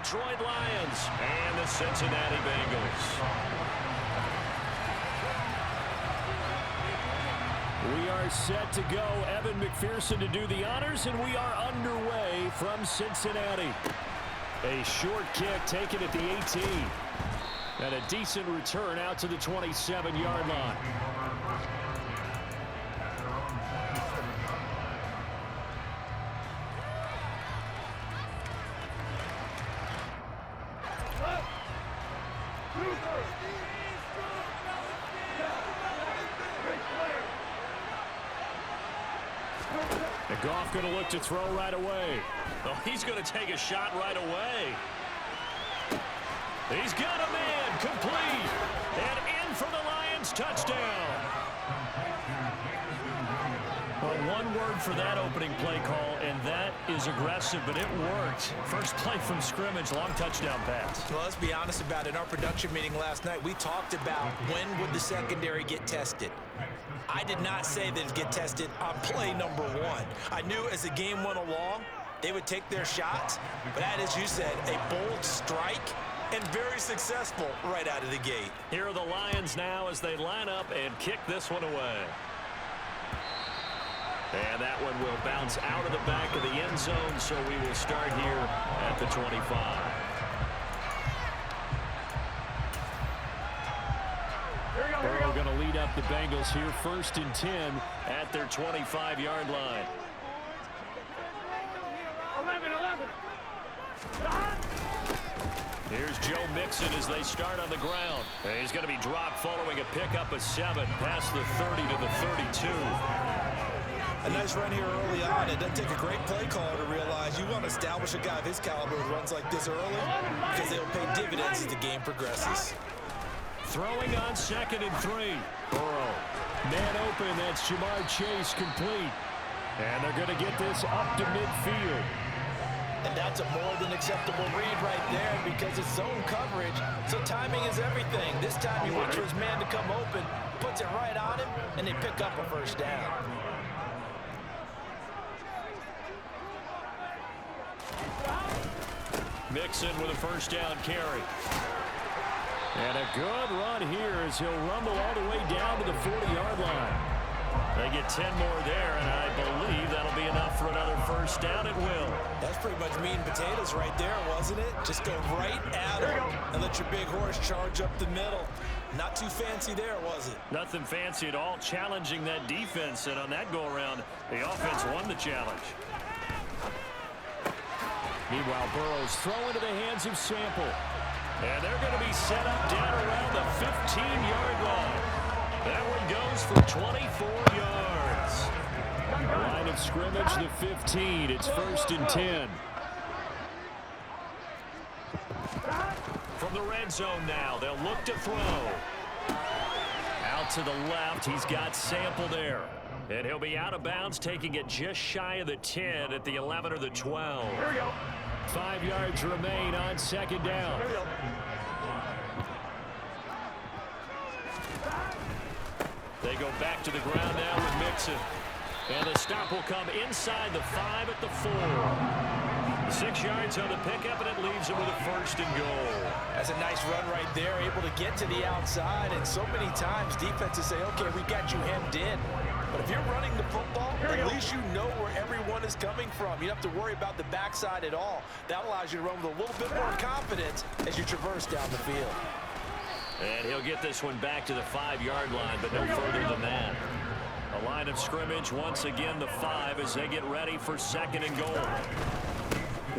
Detroit Lions and the Cincinnati Bengals. We are set to go. Evan McPherson to do the honors, and we are underway from Cincinnati. A short kick taken at the 18. And a decent return out to the 27-yard line. And Goff going to look to throw right away. Oh, he's going to take a shot right away. He's got a man, complete, and in for the Lions, touchdown. Well, one word for that opening play call, and that is aggressive, but it worked. First play from scrimmage, long touchdown pass. Well, let's be honest about it. In our production meeting last night, we talked about when would the secondary get tested. I did not say that it'd get tested on play number one. I knew as the game went along, they would take their shots, but that, as you said, a bold strike and very successful right out of the gate. Here are the Lions now as they line up and kick this one away. And that one will bounce out of the back of the end zone, so we will start here at the 25. Burrow going to lead up the Bengals here, 1st and 10 at their 25-yard line. 11. Here's Joe Mixon as they start on the ground. And he's going to be dropped following a pickup of 7 past the 30 to the 32. A nice run here early on. It doesn't take a great play caller to realize you want to establish a guy of his caliber who runs like this early because they'll pay dividends as the game progresses. Throwing on 2nd and 3. Burrow. Man open. That's Jamar Chase complete. And they're going to get this up to midfield. And that's a more than acceptable read right there because it's zone coverage. So timing is everything. This time he waits for his man to come open, puts it right on him, and they pick up a first down. Mixon with a first down carry. And a good run here as he'll rumble all the way down to the 40-yard line. They get 10 more there, and I believe that'll be enough for another first down. It will. That's pretty much meat and potatoes right there, wasn't it? Just go right at him and let your big horse charge up the middle. Not too fancy there, was it? Nothing fancy at all, challenging that defense, and on that go-around, the offense won the challenge. Meanwhile, Burrow's throw into the hands of Sample. And they're going to be set up down around the 15-yard line. That one goes for 24 yards. Line of scrimmage, the 15. It's 1st and 10. From the red zone now, they'll look to throw. Out to the left, he's got Sample there. And he'll be out of bounds, taking it just shy of the 10 at the 11 or the 12. 5 yards remain on 2nd down. They go back to the ground now with Mixon. And the stop will come inside the 5 at the 4. 6 yards on the pickup, and it leaves them with a 1st and goal. That's a nice run right there, able to get to the outside. And so many times defenses say, okay, we got you hemmed in. But if you're running the football, at least you know where everyone is coming from. You don't have to worry about the backside at all. That allows you to run with a little bit more confidence as you traverse down the field. And he'll get this one back to the 5-yard line, but no further than that. A line of scrimmage, once again, the 5 as they get ready for 2nd and goal.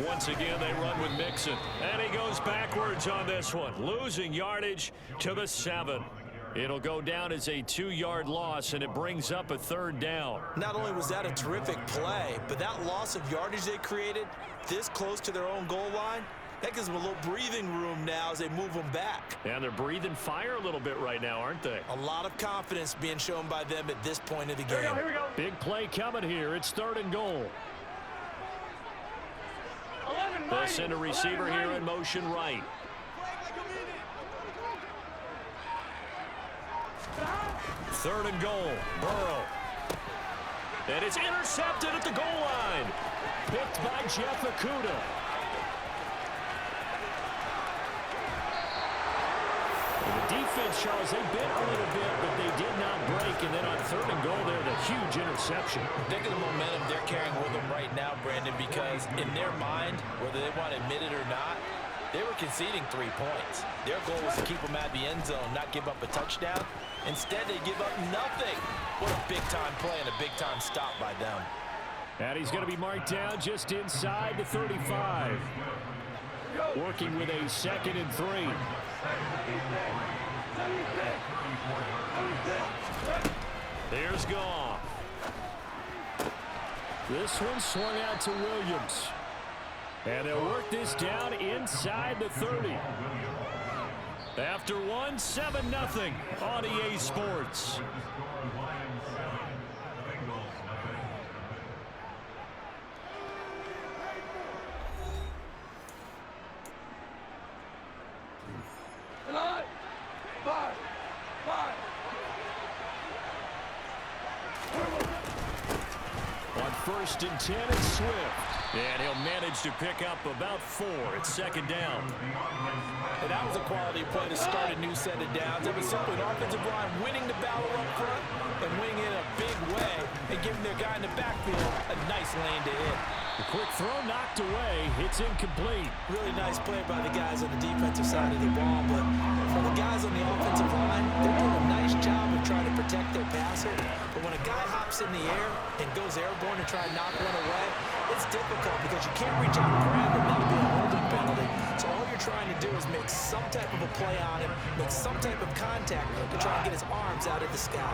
Once again, they run with Mixon. And he goes backwards on this one, losing yardage to the 7. It'll go down as a 2-yard loss, and it brings up a 3rd down. Not only was that a terrific play, but that loss of yardage they created this close to their own goal line, that gives them a little breathing room now as they move them back. And they're breathing fire a little bit right now, aren't they? A lot of confidence being shown by them at this point of the game. Here we go. Big play coming here. It's 3rd and goal. They'll send a receiver here in motion right. Third and goal. Burrow. And it's intercepted at the goal line. Picked by Jeff Okudah. defense, Charles, they bit a little bit, but they did not break. And then on 3rd and goal there, the huge interception. Think of the momentum they're carrying with them right now, Brandon, because in their mind, whether they want to admit it or not, they were conceding 3 points. Their goal was to keep them at the end zone, not give up a touchdown. Instead, they give up nothing. What a big-time play and a big-time stop by them. And he's going to be marked down just inside the 35. Working with a 2nd and 3. Here's Goff. This one swung out to Williams. And they'll work this down inside the 30. After one, 7-0 on EA Sports. On 1st and 10, it's Swift. And he'll manage to pick up about 4. It's 2nd down. And that was a quality play to start a new set of downs. It was simply an offensive line winning the battle up front and winning it in a big way and giving their guy in the backfield a nice lane to hit. The quick throw knocked away. It's incomplete. Really nice play by the guys on the defensive side of the ball, but for the guys on the offensive line, they're doing a nice job of trying to protect their passer. But when a guy hops in the air and goes airborne to try and knock one away, it's difficult because you can't reach out and grab him. That'll be a holding penalty. So all you're trying to do is make some type of a play on him, make some type of contact to try and get his arms out of the sky.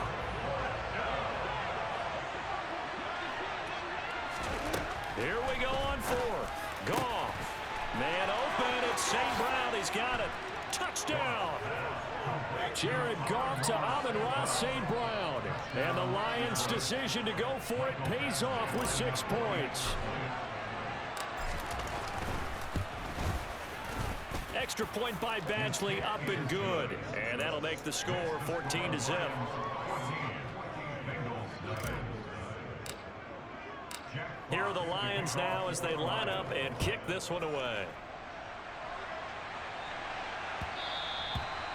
Here we go on 4th. Goff. Man open. It's St. Brown. He's got it. Touchdown. Jared Goff to Amon-Ra St. Brown. And the Lions' decision to go for it pays off with 6 points. Extra point by Badgley, up and good. And that'll make the score 14-0. Here are the Lions now as they line up and kick this one away.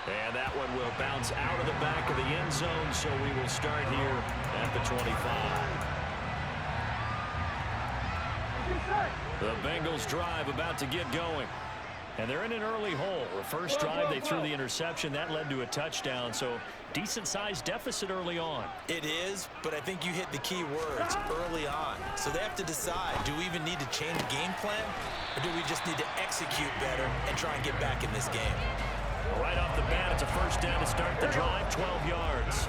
And that one will bounce out of the back of the end zone, so we will start here at the 25. The Bengals drive about to get going. And they're in an early hole. The first drive, they threw the interception. That led to a touchdown, so decent-sized deficit early on. It is, but I think you hit the key words early on. So they have to decide, do we even need to change game plan, or do we just need to execute better and try and get back in this game? Right off the bat, it's a 1st down to start the drive, 12 yards.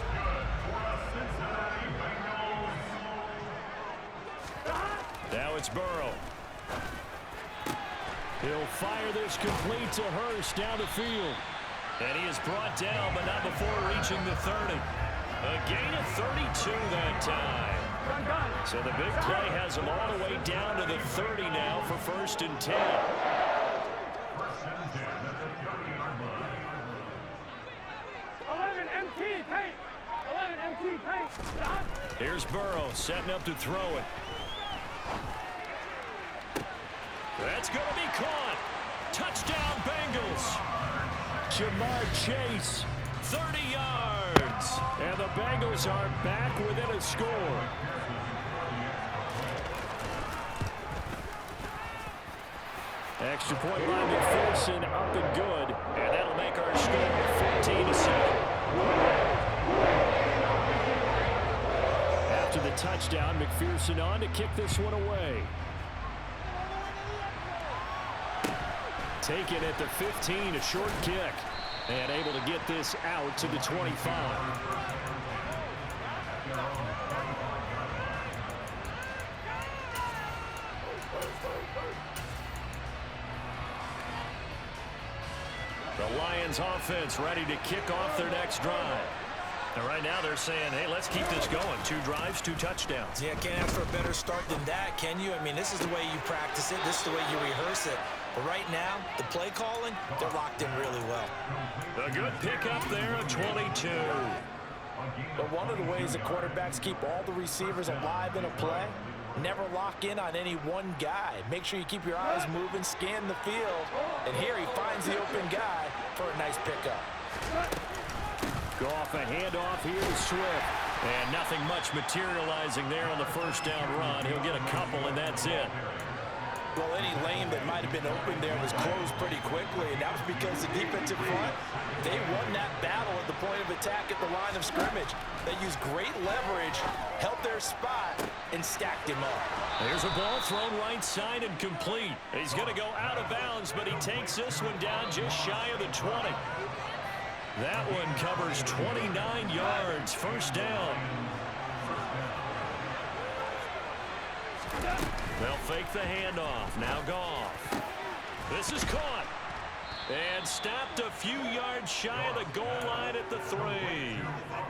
Now it's Burrow. He'll fire this complete to Hurst down the field. And he is brought down, but not before reaching the 30. A gain of 32 that time. So the big play has him all the way down to the 30 now for 1st and 10. Here's Burrow setting up to throw it. That's going to be caught. Touchdown, Bengals. Jamar Chase, 30 yards. And the Bengals are back within a score. Extra point by McPherson, up and good. And that'll make our score 14-7. After the touchdown, McPherson on to kick this one away. Taken at the 15, a short kick. And able to get this out to the 25. The Lions offense ready to kick off their next drive. And right now they're saying, hey, let's keep this going. 2 drives, 2 touchdowns. Yeah, can't ask for a better start than that, can you? I mean, this is the way you practice it. This is the way you rehearse it. But right now, the play calling, they're locked in really well. A good pickup there of 22. But one of the ways the quarterbacks keep all the receivers alive in a play, never lock in on any one guy. Make sure you keep your eyes moving, scan the field. And here he finds the open guy for a nice pickup. Goff a handoff here to Swift. And nothing much materializing there on the first down run. He'll get a couple, and that's it. Well, any lane that might have been open there was closed pretty quickly, and that was because the defensive front, they won that battle at the point of attack at the line of scrimmage. They used great leverage, held their spot, and stacked him up. There's a ball thrown right side and complete. He's going to go out of bounds, but he takes this one down just shy of the 20. That one covers 29 yards, first down. They'll fake the handoff. Now Goff. This is caught. And stopped a few yards shy of the goal line at the 3.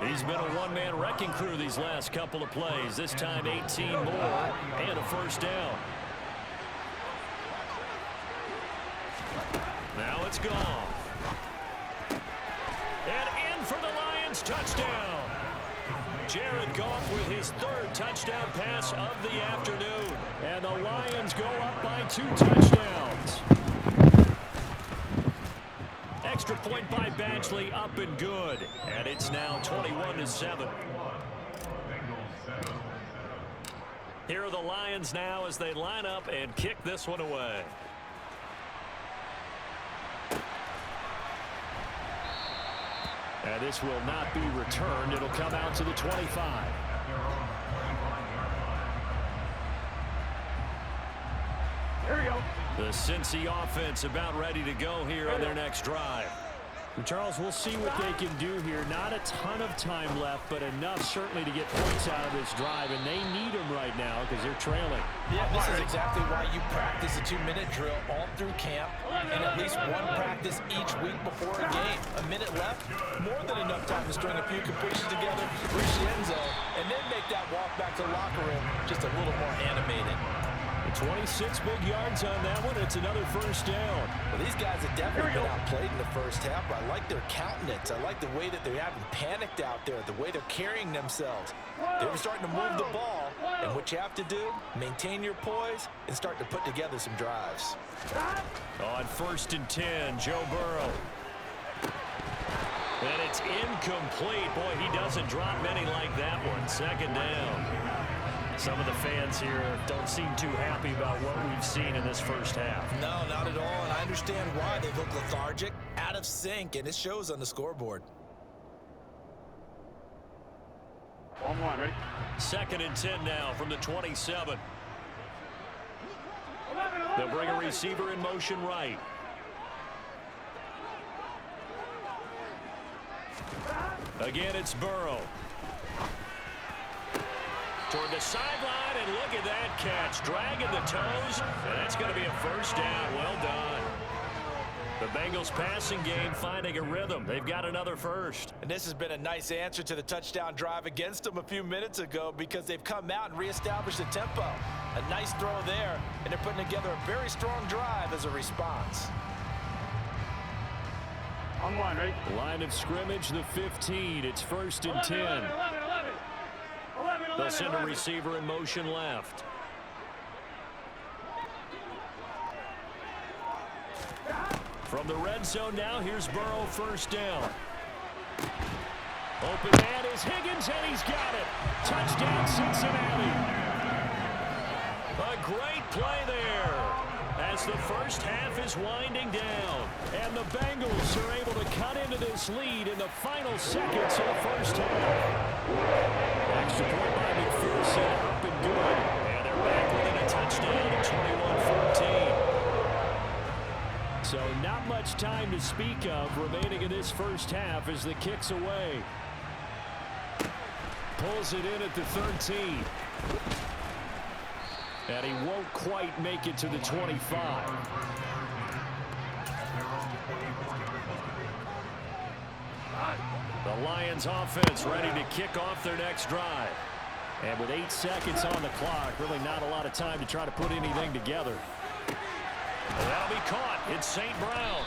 He's been a one-man wrecking crew these last couple of plays. This time 18 more and a first down. Now it's Goff. And in for the Lions, touchdown. Jared Goff with his third touchdown pass of the afternoon. And the Lions go up by 2 touchdowns. Extra point by Badgley, up and good. And it's now 21-7. Here are the Lions now as they line up and kick this one away. And this will not be returned. It'll come out to the 25. There we go. The Cincy offense about ready to go here on their next drive. Charles, we'll see what they can do here. Not a ton of time left, but enough certainly to get points out of this drive, and they need them right now because they're trailing. Yeah, this is exactly why you practice a 2-minute drill all through camp and at least one practice each week before a game. A minute left, more than enough time to string a few completions together, reach the end zone, and then make that walk back to the locker room just a little more animated. 26 big yards on that one. It's another first down. Well, these guys have definitely been outplayed in the first half. I like their countenance. I like the way that they haven't panicked out there, the way they're carrying themselves. They were starting to move the ball, and what you have to do, maintain your poise and start to put together some drives. On 1st and 10, Joe Burrow. And it's incomplete. Boy, he doesn't drop many like that one. Second down. Some of the fans here don't seem too happy about what we've seen in this first half. No, not at all, and I understand why. They look lethargic, out of sync, and it shows on the scoreboard. On one, ready? 2nd and 10 now from the 27. They'll bring a receiver in motion right. Again, it's Burrow. Toward the sideline, and look at that catch. Dragging the toes, and that's going to be a first down. Well done. The Bengals passing game finding a rhythm. They've got another first. And this has been a nice answer to the touchdown drive against them a few minutes ago because they've come out and reestablished the tempo. A nice throw there, and they're putting together a very strong drive as a response. On one, ready? Line of scrimmage, the 15. It's 1st and 10. They'll send a receiver in motion left. From the red zone now, here's Burrow, first down. Open man is Higgins, and he's got it. Touchdown, Cincinnati. A great play there as the first half is winding down. And the Bengals are able to cut into this lead in the final seconds of the first half. Extra point by McPherson, up and good. And they're back within a touchdown at 21-14. So not much time to speak of remaining in this first half as the kick's away. Pulls it in at the 13. And he won't quite make it to the 25. The Lions offense ready to kick off their next drive. And with 8 seconds on the clock, really not a lot of time to try to put anything together. And that'll be caught. It's St. Brown.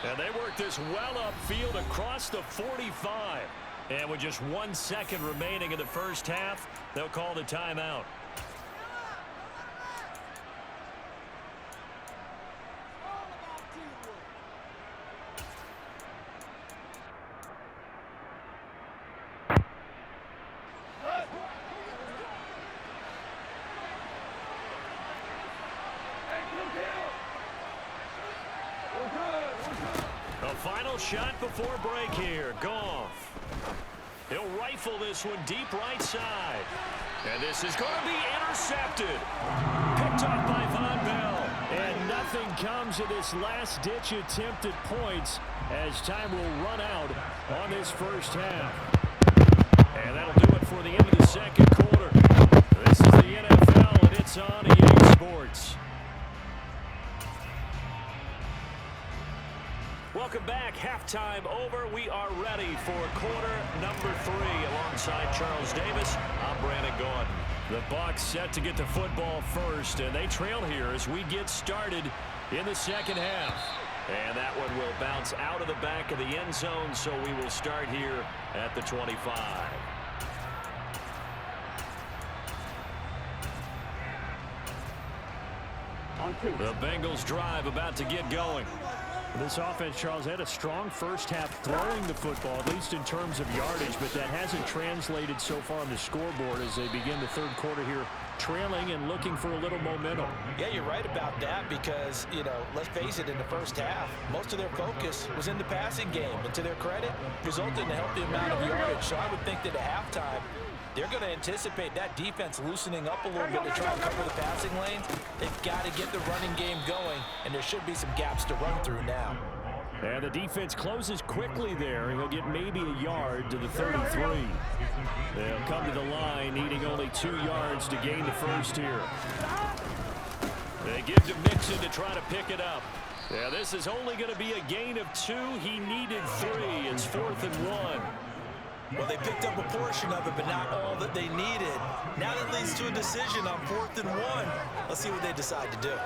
And they work this well upfield across the 45. And with just 1 second remaining in the first half, they'll call the timeout. Final shot before break here. Goff. He'll rifle this one deep right side. And this is going to be intercepted. Picked off by Von Bell. And nothing comes of this last-ditch attempt at points as time will run out on this first half. And that'll do it for the end of the second quarter. This is the NFL, and it's on EA Sports. Welcome back. Halftime over. We are ready for quarter number 3. Alongside Charles Davis, I'm Brandon Gordon. The Bucs set to get the football first, and they trail here as we get started in the second half. And that one will bounce out of the back of the end zone, so we will start here at the 25. The Bengals drive about to get going. This offense, Charles, had a strong first half throwing the football, at least in terms of yardage, but that hasn't translated so far on the scoreboard as they begin the third quarter here, trailing and looking for a little momentum. Yeah, you're right about that because, let's face it, in the first half, most of their focus was in the passing game. And to their credit, resulted in a healthy amount of yardage. So I would think that at halftime, they're going to anticipate that defense loosening up a little bit to try and cover the passing lanes. They've got to get the running game going, and there should be some gaps to run through now. And the defense closes quickly there. He'll get maybe a yard to the 33. They'll come to the line, needing only 2 yards to gain the first here. They give to Mixon to try to pick it up. Yeah, this is only going to be a gain of 2. He needed 3. It's 4th and 1. Well, they picked up a portion of it, but not all that they needed. Now that leads to a decision on 4th and 1. Let's see what they decide to do.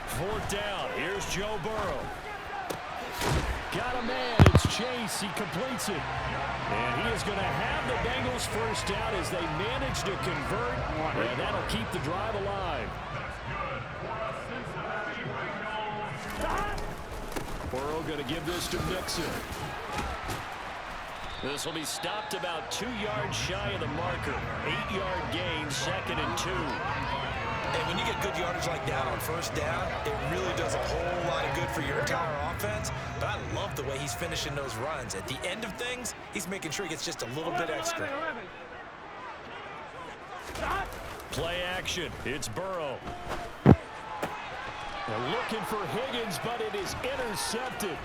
Fourth down. Here's Joe Burrow. Got a man. It's Chase. He completes it. And he is going to have the Bengals first down as they manage to convert. And that'll keep the drive alive. Burrow going to give this to Mixon. This will be stopped about 2 yards shy of the marker. 8-yard gain, 2nd and 2. And when you get good yardage like that on first down, it really does a whole lot of good for your entire offense. But I love the way he's finishing those runs. At the end of things, he's making sure he gets just a little bit extra. Play action. It's Burrow. They're looking for Higgins, but it is intercepted.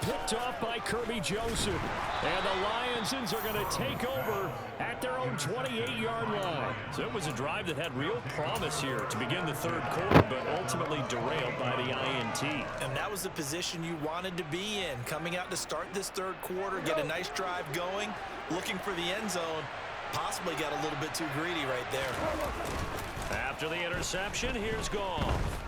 Picked off by Kirby Joseph. And the Lionsons are going to take over at their own 28-yard line. So it was a drive that had real promise here to begin the third quarter, but ultimately derailed by the INT. And that was the position you wanted to be in. Coming out to start this third quarter, get a nice drive going, looking for the end zone. Possibly got a little bit too greedy right there. After the interception, here's Goff.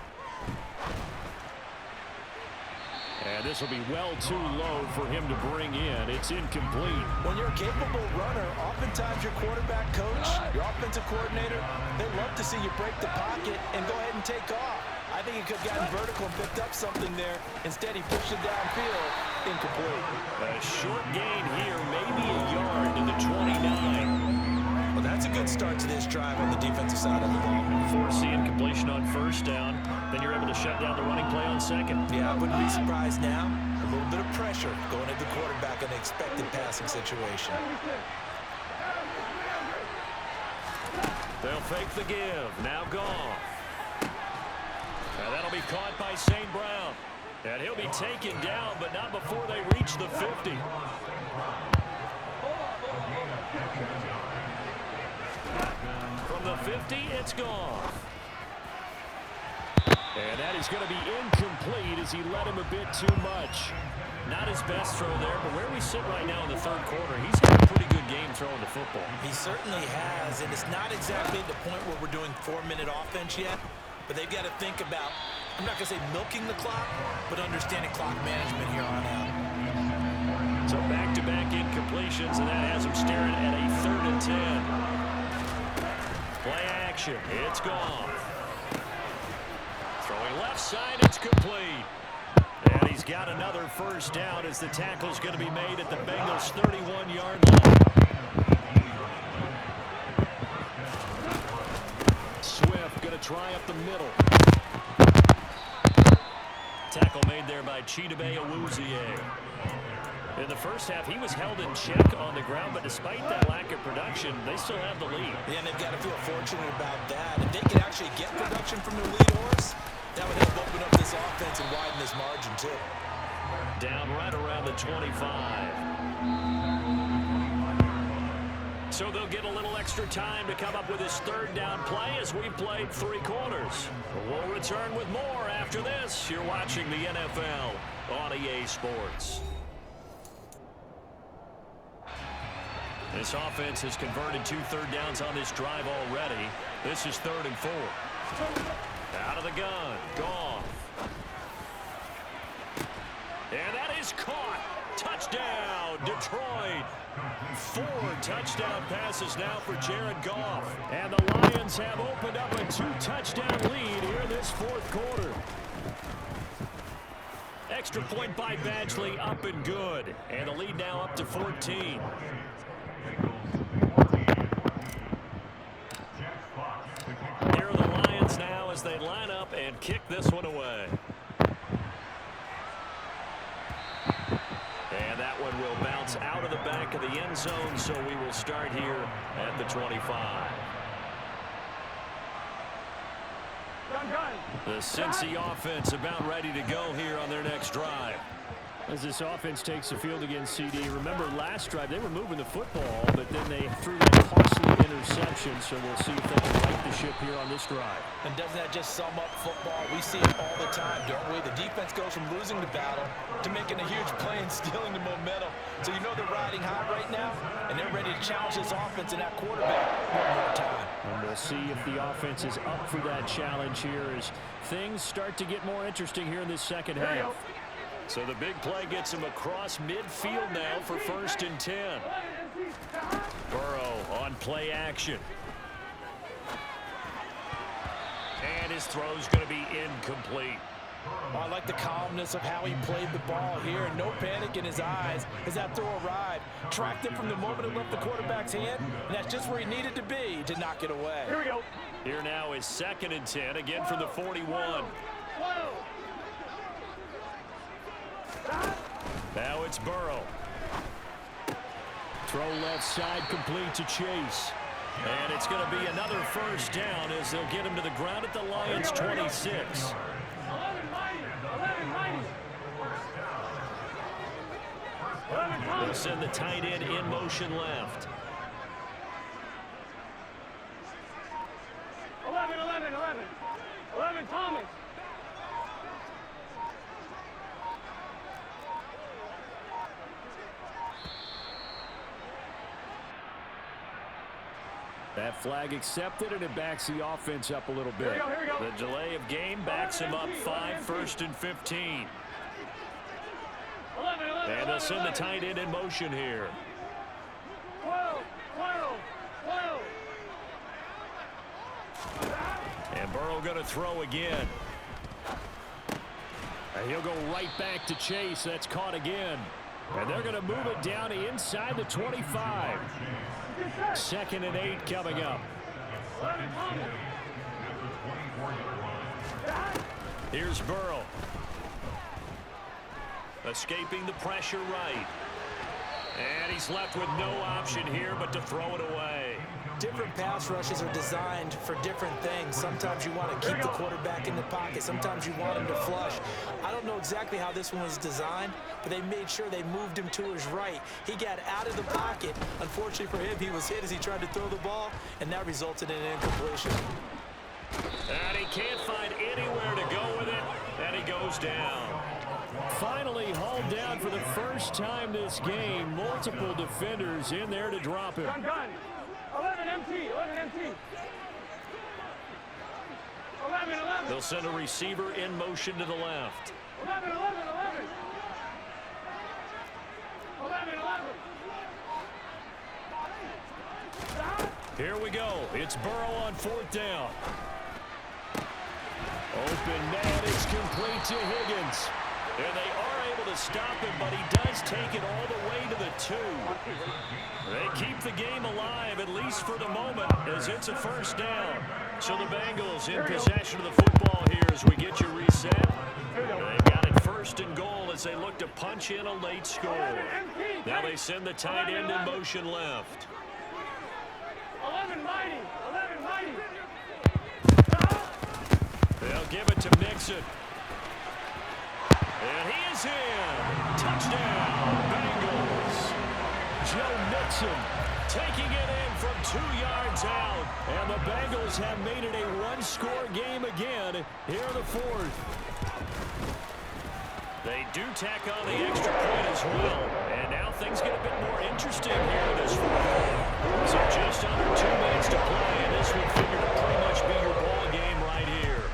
And this will be well too low for him to bring in. It's incomplete. When you're a capable runner, oftentimes your quarterback coach, your offensive coordinator, they love to see you break the pocket and go ahead and take off. I think he could have gotten vertical and picked up something there. Instead, he pushed it downfield. Incomplete. A short gain here, maybe a yard to the 29. Well, that's a good start to this drive on the defensive side of the ball. Force the incompletion on first down. Then you're able to shut down the running play on second. Yeah, I wouldn't be surprised now. A little bit of pressure going at the quarterback in an expected passing situation. They'll fake the give. Now Goff. And that'll be caught by St. Brown. And he'll be taken down, but not before they reach the 50. From the 50, it's Goff. And that is going to be incomplete as he let him a bit too much. Not his best throw there, but where we sit right now in the third quarter, he's had a pretty good game throwing the football. He certainly has, and it's not exactly at the point where we're doing 4-minute offense yet, but they've got to think about, I'm not going to say milking the clock, but understanding clock management here on out. So back-to-back incompletions, and that has him staring at a 3rd and 10. Play action. It's Goff. Throwing left side, it's complete. And he's got another first down as the tackle's going to be made at the Bengals' 31-yard line. middle. Tackle made there by Chidobe Awuzie. In the first half, he was held in check on the ground, but despite that lack of production, they still have the lead. Yeah, and they've got to feel fortunate about that. If they could actually get production from their lead horse, that would help open up this offense and widen this margin, too. Down right around the 25. So they'll get a little extra time to come up with his third down play as we've played 3 quarters. We'll return with more after this. You're watching the NFL on EA Sports. This offense has converted 2 third downs on this drive already. This is 3rd and 4. Out of the gun. Goff. And that is caught. Touchdown, Detroit. 4 touchdown passes now for Jared Goff. And the Lions have opened up a 2-touchdown lead here this 4th quarter. Extra point by Badgley, up and good. And the lead now up to 14. Here are the Lions now as they line up and kick this one away. And that one will bounce out of the back of the end zone, so we will start here at the 25. The Cincy offense about ready to go here on their next drive. As this offense takes the field against CD, remember last drive they were moving the football, but then they threw that costly interception, so we'll see if they can right the ship here on this drive. And doesn't that just sum up football? We see it all the time, don't we? The defense goes from losing the battle to making a huge play and stealing the momentum. So you know they're riding high right now, and they're ready to challenge this offense and that quarterback one more time. And we'll see if the offense is up for that challenge here as things start to get more interesting here in this second half. So the big play gets him across midfield now for 1st and 10. Burrow on play action. And his throw's going to be incomplete. Oh, I like the calmness of how he played the ball here. No panic in his eyes as that throw arrived. Tracked it from the moment it left the quarterback's hand, and that's just where he needed to be to knock it away. Here we go. Here now is 2nd and 10, again from the 41. Now it's Burrow. Throw left side complete to Chase. And it's going to be another 1st down as they'll get him to the ground at the Lions' 26. They'll send the tight end in motion left. 11, Thomas. That flag accepted, and it backs the offense up a little bit. Here we go. The delay of game backs him up 5, 1st and 15. 11. And they'll send the tight end in motion here. 12. And Burrow going to throw again. And he'll go right back to Chase. That's caught again. And they're going to move it down to inside the 25. 2nd and 8 coming up. Here's Burrow. Escaping the pressure right. And he's left with no option here but to throw it away. Different pass rushes are designed for different things. Sometimes you want to keep the quarterback in the pocket. Sometimes you want him to flush. I don't know exactly how this one was designed, but they made sure they moved him to his right. He got out of the pocket. Unfortunately for him, he was hit as he tried to throw the ball, and that resulted in an incompletion. And he can't find anywhere to go with it, and he goes down. Finally hauled down for the first time this game. Multiple defenders in there to drop him. Gun. 11 MT. 11. They'll send a receiver in motion to the left. 11. Here we go. It's Burrow on 4th down. Open man, it's complete to Higgins. And they are able to stop him, but he does take it all the way to the 2. They keep the game alive, at least for the moment, as it's a 1st down. So the Bengals in possession of the football here as we get you reset. They've got it 1st and goal as they look to punch in a late score. Now they send the tight end in motion left. 11 mighty. 11 mighty. They'll give it to Mixon. And he is in. Touchdown, Bengals. Joe Mixon taking it in from 2 yards out. And the Bengals have made it a one-score game again here in the 4th. They do tack on the extra point as well. And now things get a bit more interesting here in this 4th. So just under 2 minutes to play, and this would figure to pretty much be your ball game right here.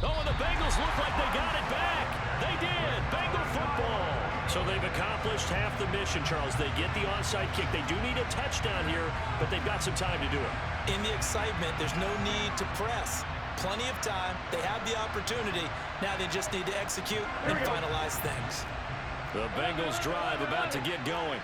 Oh, and the Bengals look like they got it back. They did. Bengal football. So they've accomplished half the mission, Charles. They get the onside kick. They do need a touchdown here, but they've got some time to do it. In the excitement, there's no need to press. Plenty of time. They have the opportunity. Now they just need to execute and finalize things. The Bengals drive about to get going.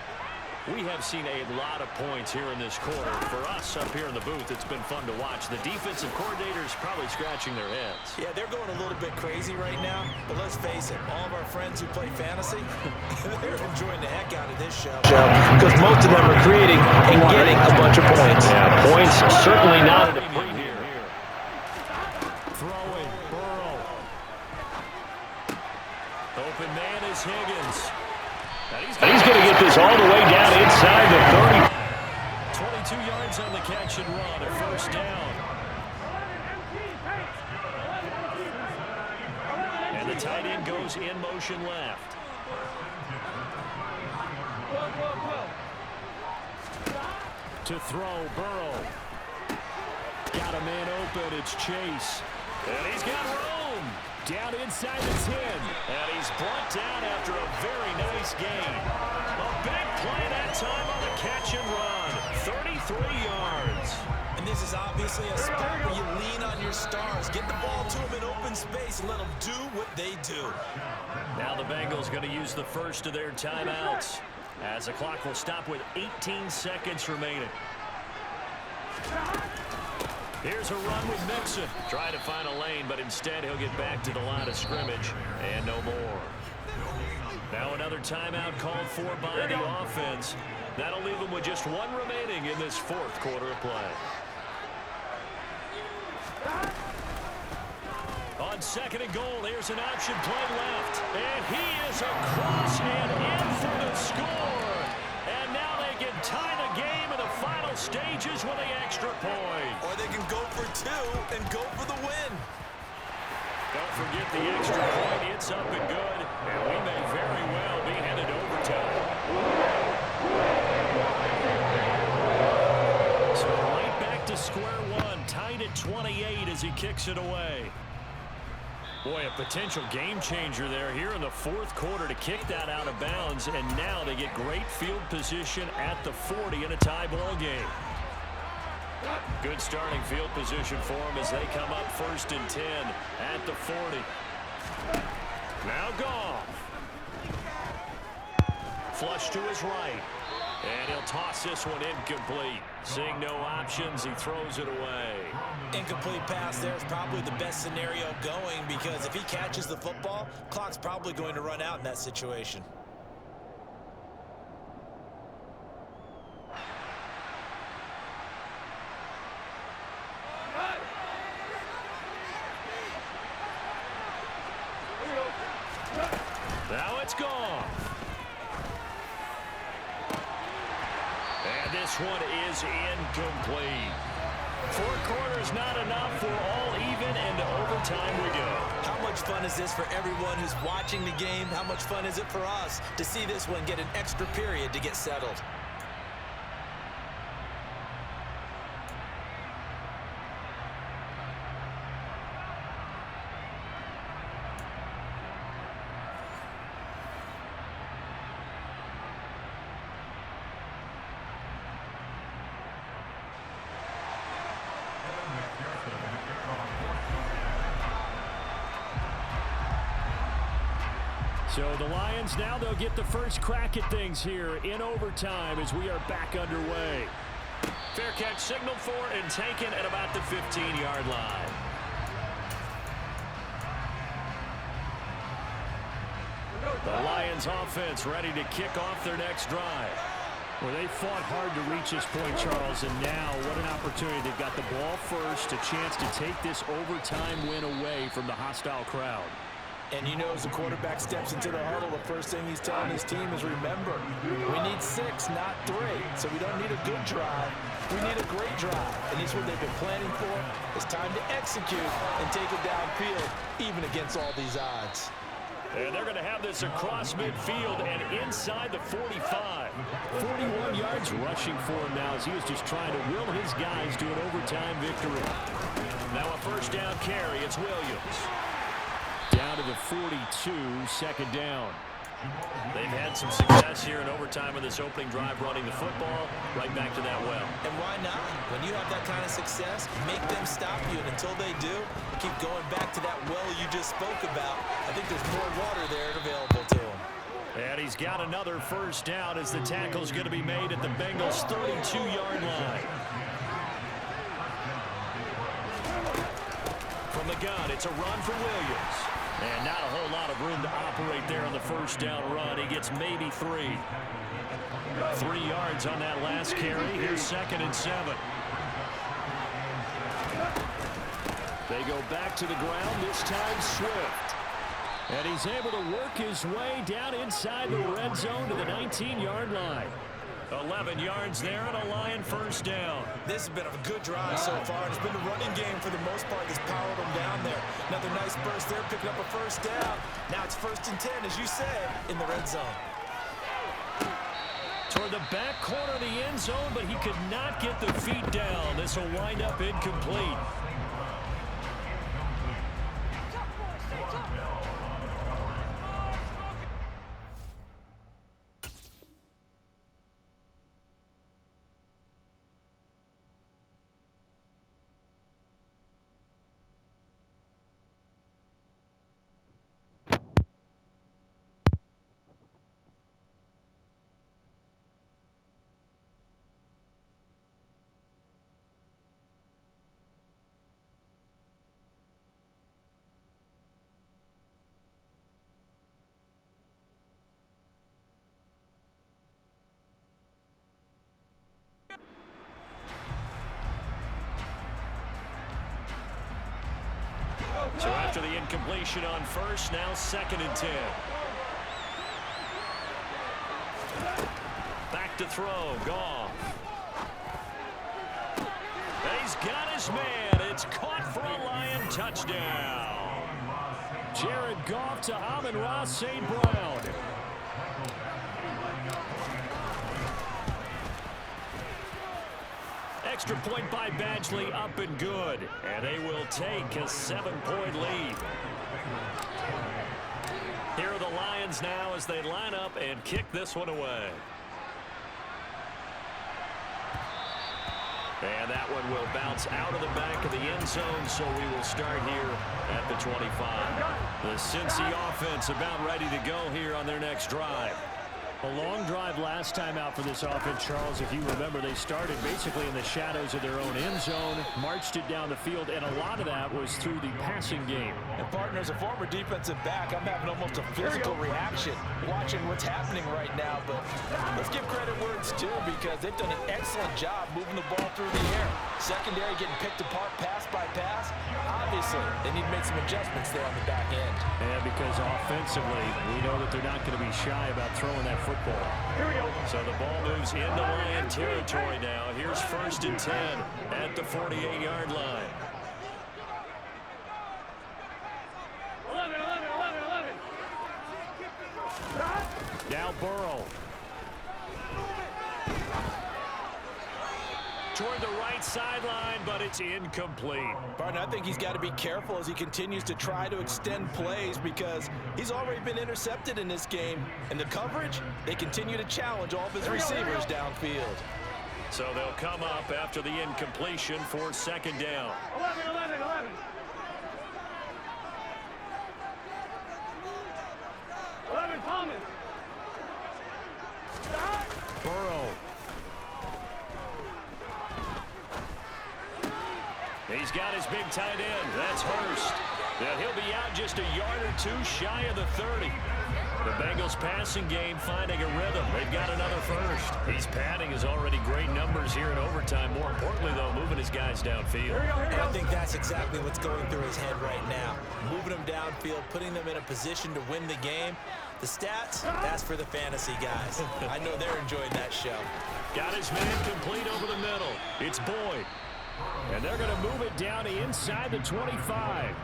We have seen a lot of points here in this quarter. For us up here in the booth, it's been fun to watch. The defensive coordinators probably scratching their heads. Yeah, they're going a little bit crazy right now. But let's face it, all of our friends who play fantasy, they're enjoying the heck out of this show. Because most of them are creating and getting a bunch of points. Yeah, points certainly not. Throwing, Burrow. Open man is Higgins. He's going to get this all the way down inside the 30. 22 yards on the catch and run, a 1st down. And the tight end goes in motion left. To throw, Burrow. Got a man open, it's Chase. And he's got room. Down inside the 10. And he's brought down after a very nice gain. A big play that time on the catch and run. 33 yards. And this is obviously a spot where you lean on your stars. Get the ball to them in open space and let them do what they do. Now the Bengals going to use the first of their timeouts as the clock will stop with 18 seconds remaining. Here's a run with Mixon. Trying to find a lane, but instead he'll get back to the line of scrimmage and no more. Now another timeout called for by the offense. That'll leave them with just one remaining in this 4th quarter of play. On 2nd and goal, here's an option play left. And he is across and in for the score. And now they can tie the game in the final stages with the extra point. Or they can go for 2 and go for the win. Don't forget the extra point. It's up and good. And we may very well be headed to overtime. So right back to square one. Tied at 28 as he kicks it away. Boy, a potential game changer there here in the 4th quarter to kick that out of bounds. And now they get great field position at the 40 in a tie ball game. Good starting field position for them as they come up 1st and 10 at the 40. Now Goff. Flush to his right. And he'll toss this one incomplete. Seeing no options, he throws it away. Incomplete pass there is probably the best scenario going because if he catches the football, clock's probably going to run out in that situation. Now it's gone. And this one is incomplete. 4 quarters not enough. We're all even, and to overtime we go. How much fun is this for everyone who's watching the game? How much fun is it for us to see this one get an extra period to get settled? So the Lions, now they'll get the first crack at things here in overtime as we are back underway. Fair catch signaled for and taken at about the 15-yard line. The Lions offense ready to kick off their next drive. Well, they fought hard to reach this point, Charles, and now what an opportunity. They've got the ball first, a chance to take this overtime win away from the hostile crowd. And you know, as the quarterback steps into the huddle, the first thing he's telling his team is, remember, we need 6, not 3. So we don't need a good drive. We need a great drive. And this is what they've been planning for. It's time to execute and take it downfield, even against all these odds. And they're going to have this across midfield and inside the 45. 41 yards rushing for him now as he was just trying to will his guys to an overtime victory. Now a first down carry. It's Williams. Down to the 42, second down. They've had some success here in overtime in this opening drive running the football. Right back to that well. And why not? When you have that kind of success, make them stop you. And until they do, keep going back to that well you just spoke about. I think there's more water there available to him. And he's got another first down as the tackle's going to be made at the Bengals' 32-yard line. From the gun, it's a run for Williams. And not a whole lot of room to operate there on the first down run. He gets maybe 3. 3 yards on that last carry. Here's 2nd and 7. They go back to the ground, this time Swift. And he's able to work his way down inside the red zone to the 19-yard line. 11 yards there and a Lion first down. This has been a good drive so far. It's been the running game for the most part that's powered them down there. Another nice burst there, picking up a first down. Now it's 1st and 10, as you said, in the red zone. Toward the back corner of the end zone, but he could not get the feet down. This will wind up incomplete. So after the incompletion on first, now 2nd and 10. Back to throw, Goff. And he's got his man. It's caught for a Lion touchdown. Jared Goff to Amon-Ra St. Brown. Extra point by Badgley, up and good. And they will take a 7-point lead. Here are the Lions now as they line up and kick this one away. And that one will bounce out of the back of the end zone, so we will start here at the 25. The Cincy offense about ready to go here on their next drive. A long drive last time out for this offense, Charles. If you remember, they started basically in the shadows of their own end zone, marched it down the field, and a lot of that was through the passing game. And partner, as a former defensive back, I'm having almost a physical reaction watching what's happening right now. But let's give credit where it's due, because they've done an excellent job moving the ball through the air. Secondary getting picked apart pass by pass. Obviously, they need to make some adjustments there on the back end. And because offensively, we know that they're not going to be shy about throwing that football. Here we go. So the ball moves into Lion territory now. Here's 1st and 10 at the 48-yard line. 11. Now Burrow. Toward the right sideline, but it's incomplete. Partner, I think he's got to be careful as he continues to try to extend plays, because he's already been intercepted in this game. And the coverage, they continue to challenge all of his receivers downfield. So they'll come up after the incompletion for 2nd down. 11. Thomas. Burrow. He's got his big tight end. That's Hurst. And he'll be out just a yard or two shy of the 30. The Bengals passing game finding a rhythm. They've got another first. He's padding his already great numbers here in overtime. More importantly, though, moving his guys downfield. And I think that's exactly what's going through his head right now. Moving them downfield, putting them in a position to win the game. The stats, that's for the fantasy guys. I know they're enjoying that show. Got his man complete over the middle. It's Boyd. And they're going to move it down to inside the 25.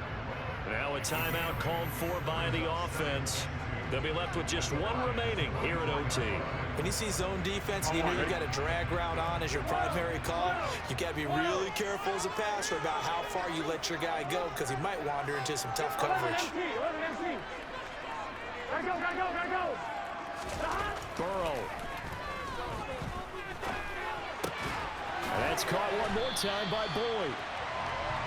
Now a timeout called for by the offense. They'll be left with just one remaining here at OT. When you see zone defense and you know you've got a drag route on as your primary call, you've got to be really careful as a passer about how far you let your guy go because he might wander into some tough coverage. Burrow. And that's caught one more time by Boyd.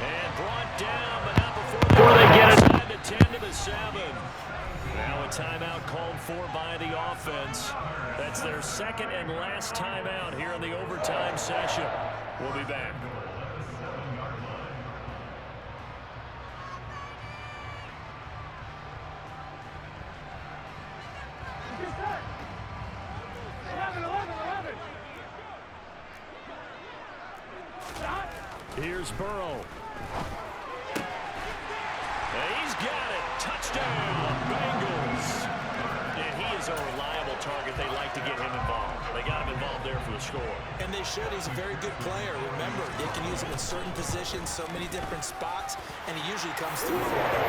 And brought down, but not before they get it. The 10 to the 7. Now a timeout called for by the offense. That's their second and last timeout here in the overtime session. We'll be back. Here's Burrow. He's got it. Touchdown, Bengals. And he is a reliable target. They like to get him involved. They got him involved there for the score. And they should. He's a very good player. Remember, they can use him in certain positions, so many different spots, and he usually comes through for them.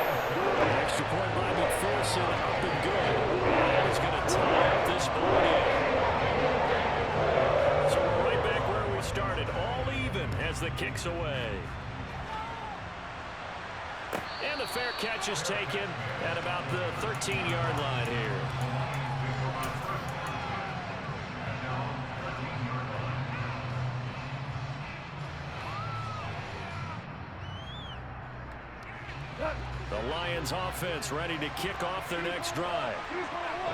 Extra point by McPherson, up and good. And he's going to tie up this ball game. So we're right back where we started. All even as the kick's away. And the fair catch is taken at about the 13-yard line here. The Lions offense ready to kick off their next drive.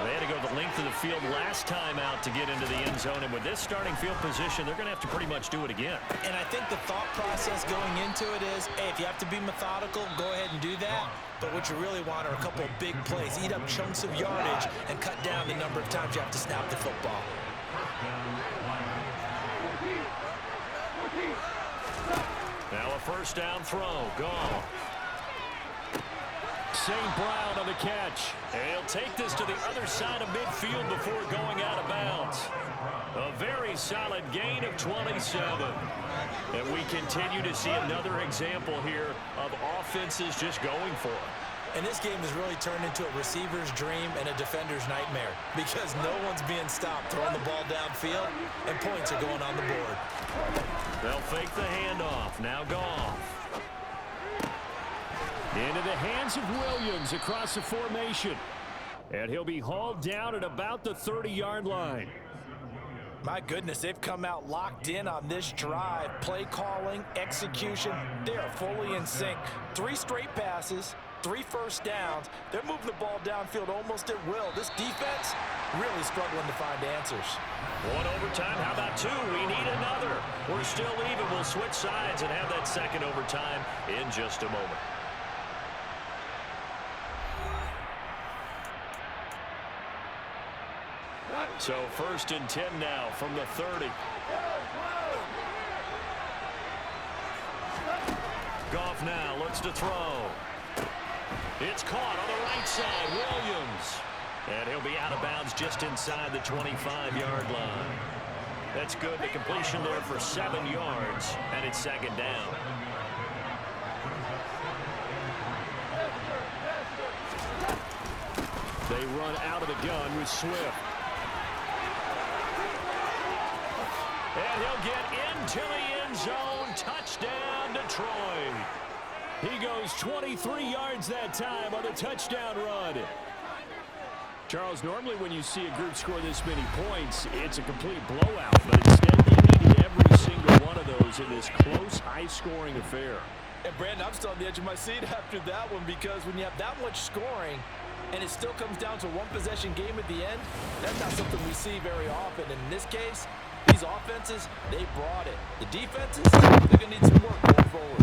They had to go the length of the field last time out to get into the end zone, and with this starting field position, they're going to have to pretty much do it again. And I think the thought process going into it is, hey, if you have to be methodical, go ahead and do that. But what you really want are a couple of big plays, eat up chunks of yardage, and cut down the number of times you have to snap the football. Now a first down throw, gone. St. Brown on the catch. And he'll take this to the other side of midfield before going out of bounds. A very solid gain of 27. And we continue to see another example here of offenses just going for it. And this game has really turned into a receiver's dream and a defender's nightmare because no one's being stopped throwing the ball downfield, and points are going on the board. They'll fake the handoff. Now Goff. Into the hands of Williams across the formation. And he'll be hauled down at about the 30-yard line. My goodness, they've come out locked in on this drive. Play calling, execution, they are fully in sync. 3 straight passes, 3 first downs. They're moving the ball downfield almost at will. This defense really struggling to find answers. One overtime, how about 2? We need another. We're still even. We'll switch sides and have that second overtime in just a moment. So first and 10 now from the 30. Goff now looks to throw. It's caught on the right side, Williams. And he'll be out of bounds just inside the 25-yard line. That's good. The completion there for 7 yards, and it's second down. They run out of the gun with Swift. And he'll get into the end zone. Touchdown, Detroit. He goes 23 yards that time on the touchdown run. Charles, normally when you see a group score this many points, it's a complete blowout. But instead, they needed every single one of those in this close, high-scoring affair. And Brandon, I'm still on the edge of my seat after that one because when you have that much scoring and it still comes down to one possession game at the end, that's not something we see very often. And in this case, these offenses, they brought it. The defenses, they're going to need some work going forward.